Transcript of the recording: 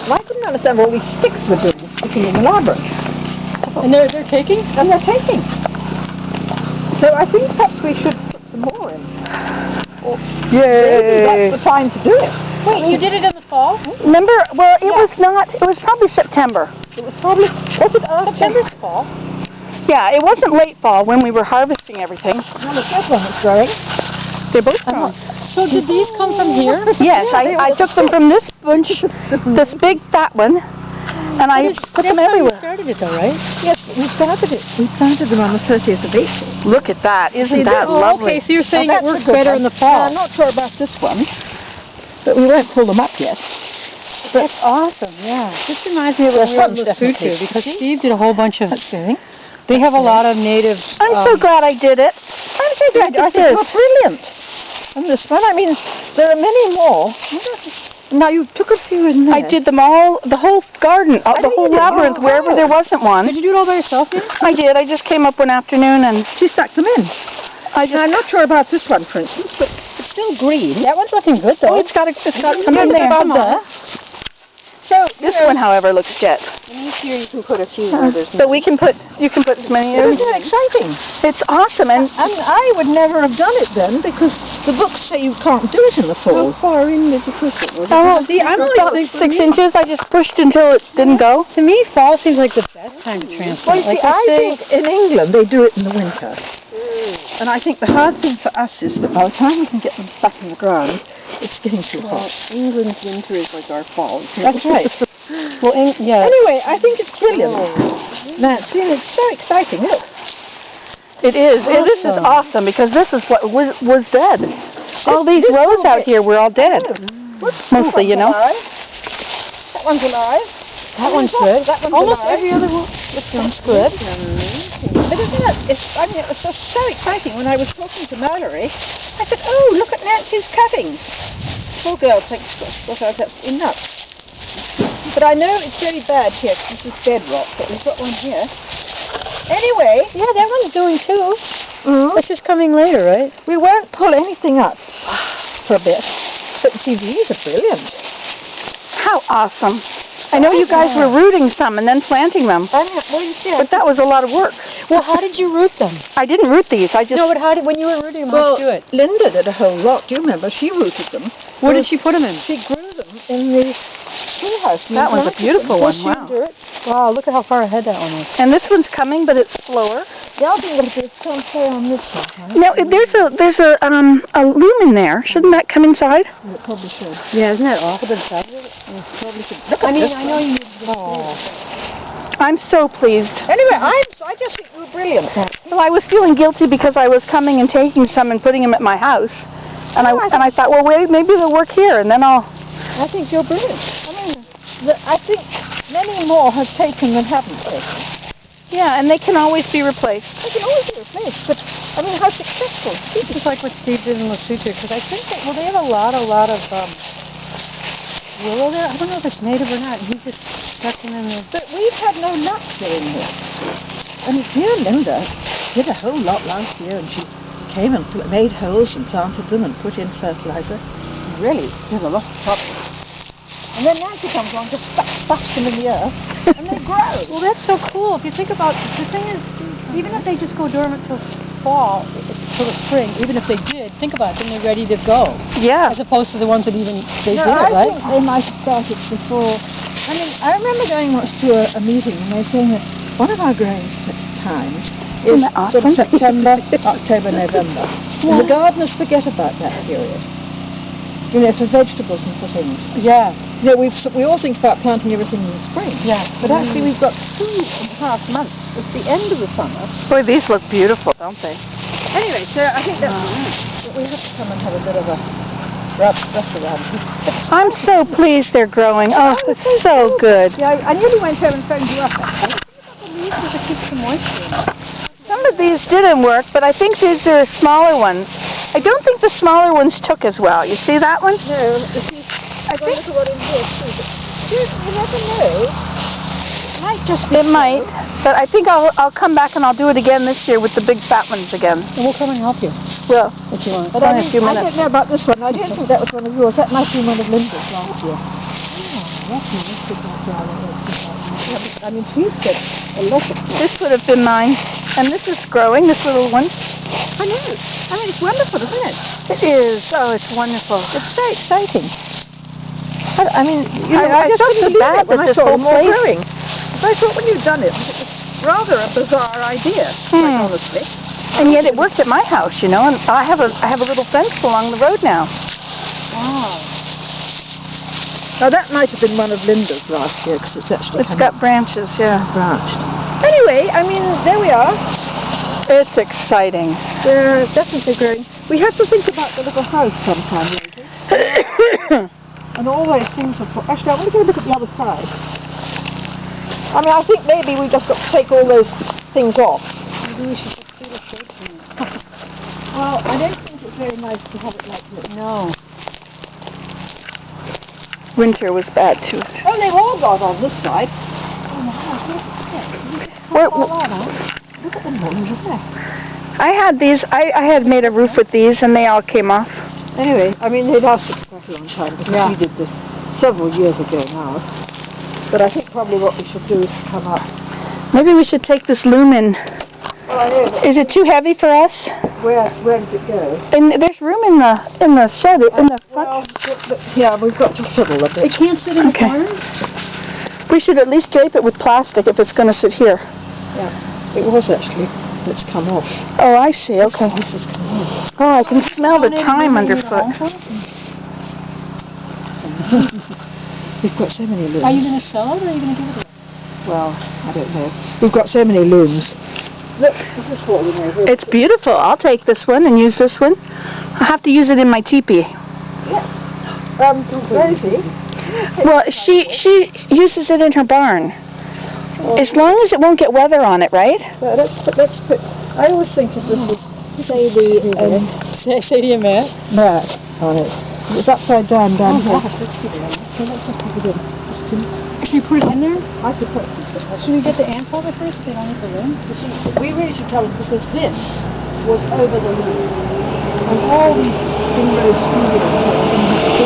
And I couldn't understand what all these sticks were doing, sticking in the labyrinth. And they're taking? And they're taking. So I think perhaps we should put some more in. Or maybe that's the time to do it. Wait, you did it in the fall? Remember, well, it was not, it was probably September. It was probably, was it after? September's fall. Yeah, it wasn't late fall when we were harvesting everything. No, the first one was growing. They're both growing. So did these come from here? Yes, Yeah, I took them from this bunch, this big fat one, and I put them everywhere. You started it though, right? Yes, but we started it. We planted them on the 30th of April. Look at that. Isn't that lovely? Okay, so you're saying Now, it that's works a good better one. in the fall. I'm not sure about this one, but we won't pull them up yet. That's awesome, yeah. This reminds me of when we were in Lesotho, because Steve did a whole bunch of... They have a lot of native... I'm so glad I did it. I'm so glad. I think you're brilliant. And this one, I mean, there are many more. Now, you took a few in there. I did them all, the whole garden, the whole labyrinth, wherever there wasn't one. Did you do it all by yourself, yes? I did. I just came up one afternoon and... She stuck them in. Now, I'm not sure about this one, for instance, but it's still green. That one's looking good, though. Oh, it's got some in there. So, This one, however, looks jet. And here you can put a few where there's So you can put as many isn't as... it exciting? It's awesome, and I would never have done it then, because the books say you can't do it in the fall. How far in did you push it? see, I'm only 6 inches. I just pushed until it didn't go. To me, fall seems like the best time to transplant. Well, you see, I think in England they do it in the winter. And I think the hard thing for us is that by the time we can get them stuck in the ground, it's getting too hot. England's winter is like our fall. That's right. Well, yeah. Anyway, I think it's brilliant. Nancy, and it's so exciting. Look. It is. This is awesome because this is what was dead. All these rows out here were all dead. Mostly, you know. That one's alive. That one's good. That one's Almost alive. every other one. This one's good. But isn't it? I mean, it was just so exciting when I was talking to Mallory. I said, "Oh, look at Nancy's cuttings." Poor girl thinks that's enough. But I know it's very bad here because this is bedrock, but we've got one here. Anyway, Yeah, that one's doing too. This is coming later, right? we won't pull anything up for a bit. But see, these are brilliant. How awesome. I know you guys were rooting some and then planting them, I mean, well, you see, but that was a lot of work. Well, how did you root them? I didn't root these. I just... No, but when you were rooting them, well, how'd you do it? Linda did a whole lot. Do you remember? She rooted them. Where did she put them in? She grew them in the treehouse. That one's a beautiful one. She Wow. do it. Wow, look at how far ahead that one is. And this one's coming, but it's slower. The other thing to do is play on this one. Huh? Now, there's a loom in there. Shouldn't that come inside? It probably should. Yeah, isn't that awful? Probably should. Look at I mean, this I one. know you... I'm so pleased. Anyway, I just think you were brilliant. Well, I was feeling guilty because I was coming and taking some and putting them at my house. And I thought, well, wait, maybe they'll work here, and then I'll... I think you're brilliant. I mean, I think many more have taken than haven't taken. Yeah, and they can always be replaced. They can always be replaced, but I mean, how successful? This is like what Steve did in Lesotho, because I think that, well, they have a lot of willow there. I don't know if it's native or not. He just stuck them in there. But we've had no luck doing this. And dear Linda did a whole lot last year, and she came and made holes and planted them and put in fertilizer. Really did a lot of trouble. And then Nancy comes along, just stuffs them in the earth, and they grow. Well, that's so cool. If you think about, the thing is, even if they just go dormant till fall, till the spring, even if they did, think about it, then they're ready to go. Yeah. As opposed to the ones that even, they did it, I right? think they might have started before. I mean, I remember going once to a meeting, and they were saying that one of our growing times is sort of September, October, November. And the gardeners forget about that period. You know, for vegetables and for things. Yeah. You know, we all think about planting everything in the spring. Yeah. But actually we've got 2.5 months at the end of the summer. Boy, these look beautiful, don't they? Anyway, so I think that we have to come and have a bit of a rush around. I'm so pleased they're growing. Oh, it's so good. Yeah, I nearly went home and phoned you up, actually. These are to keep some moisture in. Some of these didn't work, but I think these are smaller ones. I don't think the smaller ones took as well. You see that one? No, you see, I think look at what it is too, but you never know. It might just be It might, but I think I'll come back and I'll do it again this year with the big fat ones again. And we'll come and help you Well, if you want. But in a few minutes. I don't know about this one. I don't think that was one of yours. That might be one of Linda's last year. That's nice to go through all the oats. Yeah, but, I mean, she's got a lot of... This would have been mine. And this is growing, this little one. I know. I mean, it's wonderful, isn't it? It is. Oh, it's wonderful. It's so exciting. I mean, you know, I I just felt couldn't so believe bad it when that I this saw whole them all place- growing. So I thought when you'd done it was rather a bizarre idea, quite honestly. And yet it worked at my house, you know, and I have a little fence along the road now. Wow. Now that might have been one of Linda's last year because it's actually It's got branches, yeah. branched. Anyway, I mean, there we are. It's exciting. They're definitely growing. We have to think about the little house sometime later. And all those things are... Actually, I want to go look at the other side. I mean, I think maybe we just got to take all those things off. Maybe we should put cedar shakes in it. Well, I don't think it's very nice to have it like this. No. Winter was bad too. Oh, they've all gone on this side. Oh, my house, look at that. Where- Look at them all over there. I had these, I had made a roof with these and they all came off. Anyway, I mean, they'd lasted quite a long time because we did this several years ago now. But I think probably what we should do is come up. Maybe we should take this loom in. Well, I know, but Is it too heavy for us? where does it go? And there's room in the shed, in the front. Well, yeah, we've got to fiddle a bit. It can't sit in the Okay. corner? We should at least drape it with plastic if it's going to sit here. Yeah, it was actually. It's come off. Oh, I see, okay. This has come off. Oh, I can smell the thyme Donate it underfoot. home? We've got so many looms. Are you going to sell it or are you going to give it away? Well, I don't know. We've got so many looms. Look, this is falling over. It's beautiful. I'll take this one and use this one. I'll have to use it in my teepee. Rosie. Well, she uses it in her barn. As long as it won't get weather on it, right? So let's put. I always think of this as Sadie and Sadie and Matt? Mera on it. It's upside down Oh, here. gosh, let's keep it in. So let's just put it in. Should we put it in there? I could put Should we get the ants out of it first? They don't eat the room. You see, we really should tell them because this was over the loom. And all these inroads through it.